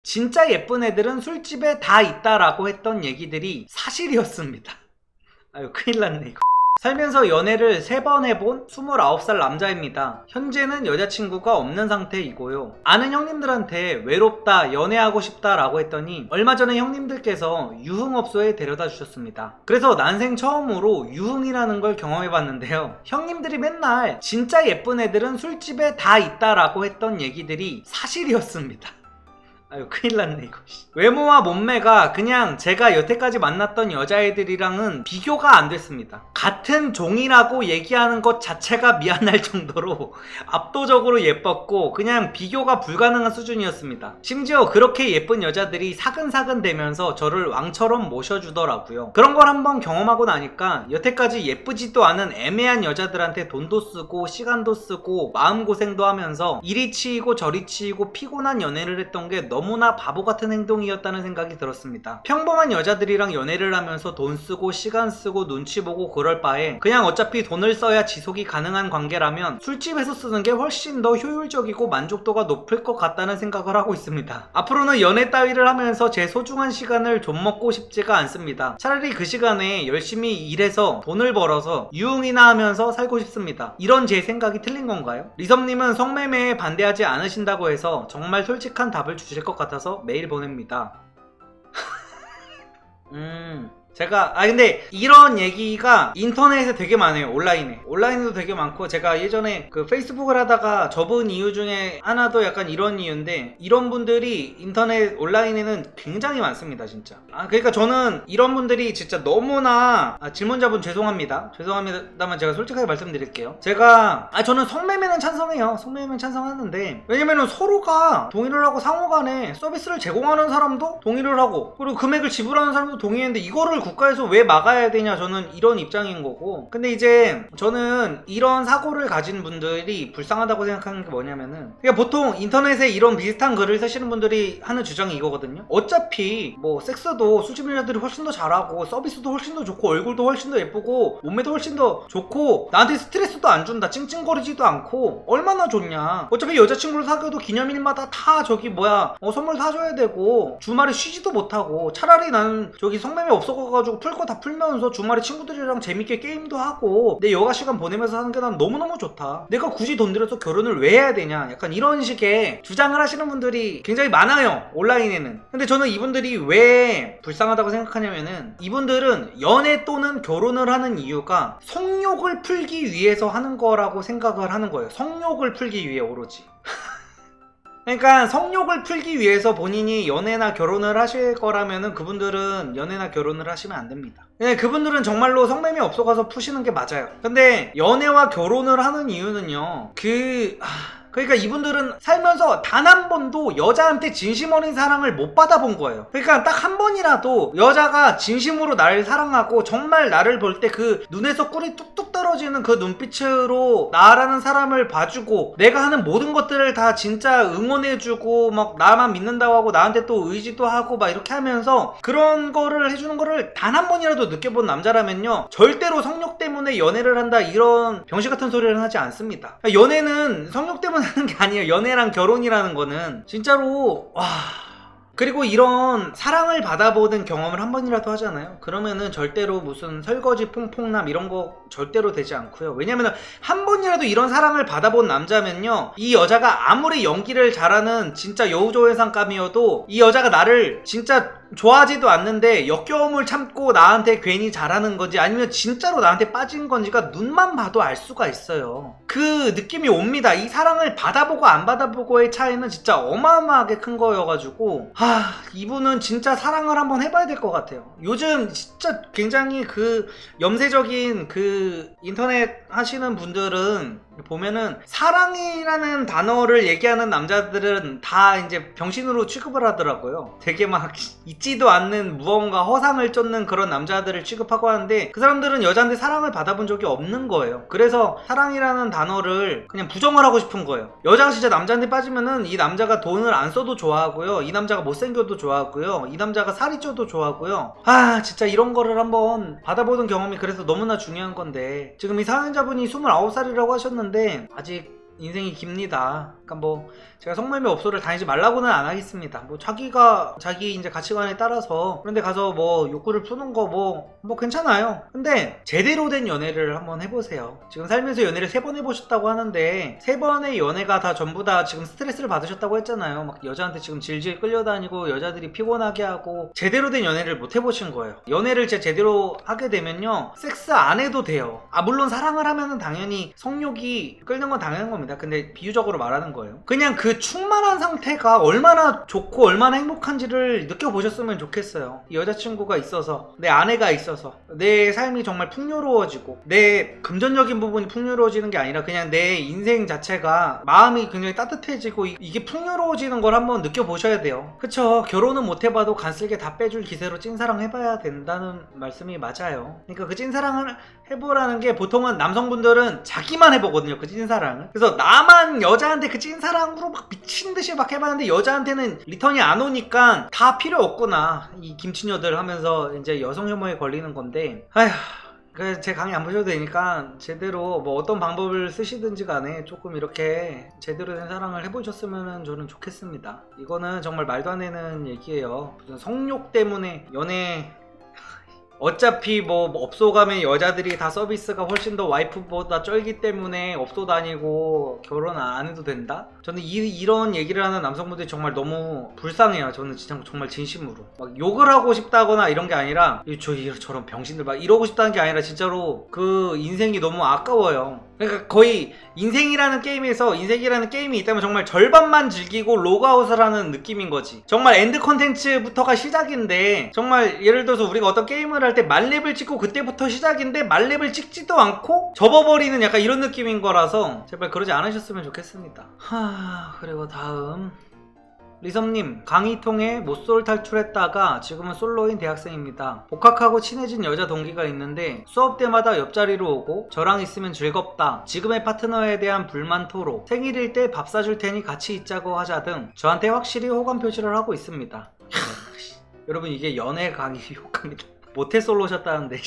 진짜 예쁜 애들은 술집에 다 있다라고 했던 얘기들이 사실이었습니다. 아유 큰일 났네 이거. 살면서 연애를 3번 해본 29살 남자입니다. 현재는 여자친구가 없는 상태이고요. 아는 형님들한테 외롭다, 연애하고 싶다 라고 했더니 얼마 전에 형님들께서 유흥업소에 데려다 주셨습니다. 그래서 난생 처음으로 유흥이라는 걸 경험해봤는데요. 형님들이 맨날 진짜 예쁜 애들은 술집에 다 있다 라고 했던 얘기들이 사실이었습니다. 아유 큰일 났네 이거. 외모와 몸매가 그냥 제가 여태까지 만났던 여자애들이랑은 비교가 안 됐습니다. 같은 종이라고 얘기하는 것 자체가 미안할 정도로 압도적으로 예뻤고 그냥 비교가 불가능한 수준이었습니다. 심지어 그렇게 예쁜 여자들이 사근사근 대면서 저를 왕처럼 모셔주더라고요. 그런 걸 한번 경험하고 나니까 여태까지 예쁘지도 않은 애매한 여자들한테 돈도 쓰고 시간도 쓰고 마음고생도 하면서 이리 치이고 저리 치이고 피곤한 연애를 했던 게 너무나 바보 같은 행동이었다는 생각이 들었습니다. 평범한 여자들이랑 연애를 하면서 돈 쓰고 시간 쓰고 눈치 보고 그럴 바에 그냥 어차피 돈을 써야 지속이 가능한 관계라면 술집에서 쓰는 게 훨씬 더 효율적이고 만족도가 높을 것 같다는 생각을 하고 있습니다. 앞으로는 연애 따위를 하면서 제 소중한 시간을 좀 먹고 싶지가 않습니다. 차라리 그 시간에 열심히 일해서 돈을 벌어서 유흥이나 하면서 살고 싶습니다. 이런 제 생각이 틀린 건가요? 리섭님은 성매매에 반대하지 않으신다고 해서 정말 솔직한 답을 주실 것 같아서 메일 보냅니다. 제가 근데 이런 얘기가 인터넷에 되게 많아요. 온라인에도 되게 많고, 제가 예전에 그 페이스북을 하다가 접은 이유 중에 하나도 약간 이런 이유인데, 이런 분들이 인터넷 온라인에는 굉장히 많습니다 진짜. 그러니까 저는 이런 분들이 진짜 너무나 질문자분 죄송합니다만 제가 솔직하게 말씀드릴게요. 저는 성매매는 찬성해요. 성매매는 찬성하는데, 왜냐면은 서로가 동의를 하고 상호간에 서비스를 제공하는 사람도 동의를 하고 그리고 금액을 지불하는 사람도 동의했는데 이거를 국가에서 왜 막아야 되냐, 저는 이런 입장인 거고. 근데 이제 저는 이런 사고를 가진 분들이 불쌍하다고 생각하는 게 뭐냐면은, 그러니까 보통 인터넷에 이런 비슷한 글을 쓰시는 분들이 하는 주장이 이거거든요. 어차피 뭐 섹스도 술집 여자들이 훨씬 더 잘하고 서비스도 훨씬 더 좋고 얼굴도 훨씬 더 예쁘고 몸매도 훨씬 더 좋고 나한테 스트레스도 안 준다, 찡찡거리지도 않고 얼마나 좋냐. 어차피 여자친구를 사귀어도 기념일마다 다 선물 사줘야 되고 주말에 쉬지도 못하고, 차라리 나는 성매매 없어가지고 풀 거 다 풀면서 주말에 친구들이랑 재밌게 게임도 하고 내 여가 시간 보내면서 하는 게 난 너무너무 좋다. 내가 굳이 돈 들여서 결혼을 왜 해야 되냐, 약간 이런 식의 주장을 하시는 분들이 굉장히 많아요, 온라인에는. 근데 저는 이분들이 왜 불쌍하다고 생각하냐면은, 이분들은 연애 또는 결혼을 하는 이유가 성욕을 풀기 위해서 하는 거라고 생각을 하는 거예요. 성욕을 풀기 위해, 오로지. 그러니까 성욕을 풀기 위해서 본인이 연애나 결혼을 하실 거라면은 그분들은 연애나 결혼을 하시면 안 됩니다. 그분들은 정말로 성매매 없어가서 푸시는 게 맞아요. 근데 연애와 결혼을 하는 이유는요, 그러니까 이분들은 살면서 단 한 번도 여자한테 진심 어린 사랑을 못 받아본 거예요. 그러니까 딱 한 번이라도 여자가 진심으로 나를 사랑하고 정말 나를 볼 때 그 눈에서 꿀이 뚝뚝 떨어지는 그 눈빛으로 나라는 사람을 봐주고 내가 하는 모든 것들을 다 진짜 응원해주고 막 나만 믿는다고 하고 나한테 또 의지도 하고 막 이렇게 하면서 그런 거를 해주는 거를 단 한 번이라도 느껴본 남자라면요, 절대로 성욕 때문에 연애를 한다 이런 병신 같은 소리를 하지 않습니다. 연애는 성욕 때문에 하는 게 아니에요. 연애랑 결혼이라는 거는 진짜로 그리고 이런 사랑을 받아보는 경험을 한 번이라도 하잖아요. 그러면은 절대로 무슨 설거지 퐁퐁남 이런 거 절대로 되지 않고요. 왜냐면은 한 번이라도 이런 사랑을 받아본 남자면요, 이 여자가 아무리 연기를 잘하는 진짜 여우조연상감이어도 이 여자가 나를 진짜 좋아하지도 않는데 역겨움을 참고 나한테 괜히 잘하는 건지 아니면 진짜로 나한테 빠진 건지가 눈만 봐도 알 수가 있어요. 그 느낌이 옵니다. 이 사랑을 받아보고 안 받아보고의 차이는 진짜 어마어마하게 큰 거여가지고 이분은 진짜 사랑을 한번 해봐야 될 것 같아요. 요즘 진짜 굉장히 그 염세적인 그 인터넷 하시는 분들은 보면은 사랑이라는 단어를 얘기하는 남자들은 다 이제 병신으로 취급을 하더라고요. 되게 막 있지도 않는 무언가 허상을 쫓는 그런 남자들을 취급하고 하는데, 그 사람들은 여자한테 사랑을 받아본 적이 없는 거예요. 그래서 사랑이라는 단어를 그냥 부정을 하고 싶은 거예요. 여자가 진짜 남자한테 빠지면은 이 남자가 돈을 안 써도 좋아하고요, 이 남자가 못생겨도 좋아하고요, 이 남자가 살이 쪄도 좋아하고요. 진짜 이런 거를 한번 받아보는 경험이 그래서 너무나 중요한 건데, 지금 이 사연자분이 29살이라고 하셨는데 아직 인생이 깁니다. 그러니까 뭐 제가 성매매 업소를 다니지 말라고는 안 하겠습니다. 뭐 자기가 자기 이제 가치관에 따라서 그런데 가서 뭐 욕구를 푸는 거 뭐 괜찮아요. 근데 제대로 된 연애를 한번 해보세요. 지금 살면서 연애를 3번 해보셨다고 하는데 3번의 연애가 다 전부 다 지금 스트레스를 받으셨다고 했잖아요. 막 여자한테 지금 질질 끌려다니고 여자들이 피곤하게 하고 제대로 된 연애를 못 해보신 거예요. 연애를 제대로 하게 되면요, 섹스 안 해도 돼요. 물론 사랑을 하면은 당연히 성욕이 끓는 건 당연한 겁니다. 근데 비유적으로 말하는 거예요. 그냥 그 충만한 상태가 얼마나 좋고 얼마나 행복한지를 느껴보셨으면 좋겠어요. 여자친구가 있어서, 내 아내가 있어서 내 삶이 정말 풍요로워지고, 내 금전적인 부분이 풍요로워지는 게 아니라 그냥 내 인생 자체가 마음이 굉장히 따뜻해지고 이게 풍요로워지는 걸 한번 느껴보셔야 돼요. 그쵸? 결혼은 못 해봐도 간쓸게 다 빼줄 기세로 찐사랑 해봐야 된다는 말씀이 맞아요. 그러니까 그 찐사랑을 해보라는 게, 보통은 남성분들은 자기만 해보거든요, 그 찐사랑을. 그래서 나만 여자한테 그 찐사랑으로 막 미친듯이 막 해봤는데 여자한테는 리턴이 안 오니까 다 필요 없구나, 이 김치녀들 하면서 이제 여성 혐오에 걸리는 건데, 아휴, 제 강의 안 보셔도 되니까 제대로 뭐 어떤 방법을 쓰시든지 간에 조금 이렇게 제대로 된 사랑을 해보셨으면 저는 좋겠습니다. 이거는 정말 말도 안 되는 얘기예요. 무슨 성욕 때문에 연애, 어차피 뭐 업소 가면 여자들이 다 서비스가 훨씬 더 와이프보다 쩔기 때문에 업소 다니고 결혼 안 해도 된다? 저는 이런 얘기를 하는 남성분들이 정말 너무 불쌍해요. 저는 진짜 정말 진심으로 막 욕을 하고 싶다거나 이런 게 아니라 저런 병신들 막 이러고 싶다는 게 아니라 진짜로 그 인생이 너무 아까워요. 그러니까 거의 인생이라는 게임이 있다면 정말 절반만 즐기고 로그아웃을 하는 느낌인 거지. 정말 엔드 컨텐츠부터가 시작인데, 정말 예를 들어서 우리가 어떤 게임을 할 때 만렙을 찍고 그때부터 시작인데 만렙을 찍지도 않고 접어버리는 약간 이런 느낌인 거라서 제발 그러지 않으셨으면 좋겠습니다. 그리고 다음 리섬님, 강의 통해 모쏠 탈출했다가 지금은 솔로인 대학생입니다. 복학하고 친해진 여자 동기가 있는데 수업 때마다 옆자리로 오고 저랑 있으면 즐겁다, 지금의 파트너에 대한 불만 토로, 생일일 때 밥 사줄 테니 같이 있자고 하자 등 저한테 확실히 호감 표시를 하고 있습니다. 여러분, 이게 연애 강의 효과입니다. 모태 솔로셨다는데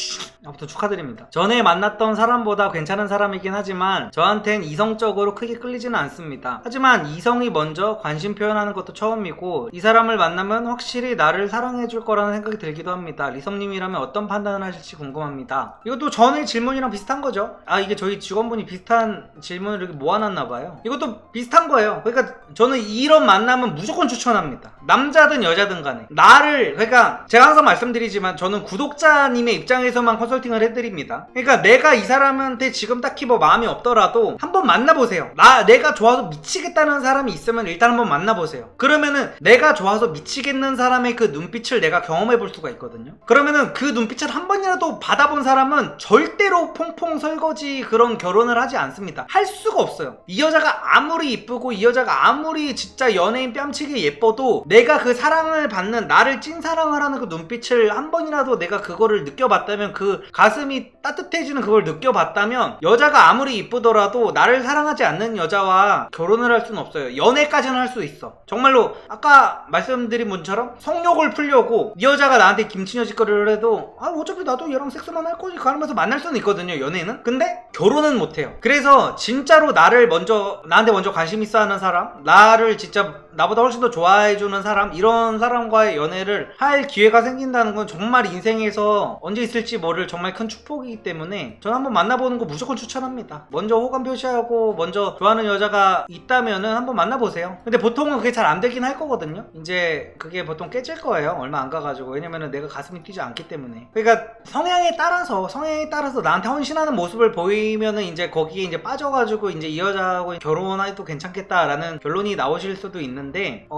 아무튼 축하드립니다. 전에 만났던 사람보다 괜찮은 사람이긴 하지만 저한텐 이성적으로 크게 끌리지는 않습니다. 하지만 이성이 먼저 관심 표현하는 것도 처음이고, 이 사람을 만나면 확실히 나를 사랑해줄 거라는 생각이 들기도 합니다. 리섬님이라면 어떤 판단을 하실지 궁금합니다. 이것도 전에 질문이랑 비슷한 거죠. 이게 저희 직원분이 비슷한 질문을 이렇게 모아놨나봐요. 이것도 비슷한 거예요. 그러니까 저는 이런 만남은 무조건 추천합니다. 남자든 여자든 간에 그러니까 제가 항상 말씀드리지만 저는 구독자님의 입장에서만 컨설팅을 해드립니다. 그러니까 내가 이 사람한테 지금 딱히 뭐 마음이 없더라도 한번 만나보세요. 내가 좋아서 미치겠다는 사람이 있으면 일단 한번 만나보세요. 그러면은 내가 좋아서 미치겠는 사람의 그 눈빛을 내가 경험해볼 수가 있거든요. 그러면은 그 눈빛을 한 번이라도 받아본 사람은 절대로 퐁퐁 설거지 그런 결혼을 하지 않습니다. 할 수가 없어요. 이 여자가 아무리 이쁘고 이 여자가 아무리 진짜 연예인 뺨치게 예뻐도 내가 그 사랑을 받는, 나를 찐사랑을 하는 그 눈빛을 한 번이라도 내가 그거를 느껴봤다면, 그 가슴이 따뜻해지는 그걸 느껴봤다면, 여자가 아무리 이쁘더라도 나를 사랑하지 않는 여자와 결혼을 할 수는 없어요. 연애까지는 할 수 있어. 정말로 아까 말씀드린 분처럼 성욕을 풀려고 이 여자가 나한테 김치녀 짓거리를 해도 어차피 나도 얘랑 섹스만 할 거니까 하면서 만날 수는 있거든요, 연애는. 근데 결혼은 못해요. 그래서 진짜로 나한테 먼저 관심 있어 하는 사람, 나를 진짜 나보다 훨씬 더 좋아해주는 사람, 이런 사람과의 연애를 할 기회가 생긴다는 건 정말 인생에서 언제 있을지 모를 정말 큰 축복이기 때문에 저는 한번 만나보는 거 무조건 추천합니다. 먼저 호감 표시하고 먼저 좋아하는 여자가 있다면은 한번 만나보세요. 근데 보통은 그게 잘 안 되긴 할 거거든요. 이제 그게 보통 깨질 거예요, 얼마 안 가가지고. 왜냐면은 내가 가슴이 뛰지 않기 때문에. 그러니까 성향에 따라서 나한테 헌신하는 모습을 보이면은 이제 거기에 이제 빠져가지고 이제 이 여자하고 결혼해도 괜찮겠다라는 결론이 나오실 수도 있는데,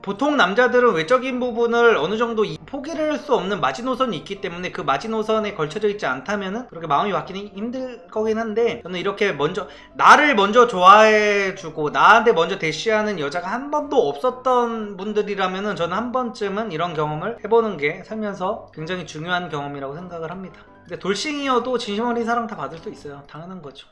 보통 남자들은 외적인 부분을 어느 정도 포기를 할 수 없는 마지노선이 있기 때문에 그 마지노선에 걸쳐져 있지 않다면은 그렇게 마음이 바뀌기 힘들 거긴 한데, 저는 이렇게 나를 먼저 좋아해주고 나한테 먼저 대시하는 여자가 한 번도 없었던 분들이라면은 저는 한 번쯤은 이런 경험을 해보는 게 살면서 굉장히 중요한 경험이라고 생각을 합니다. 근데 돌싱이어도 진심 어린 사랑 다 받을 수 있어요. 당연한 거죠.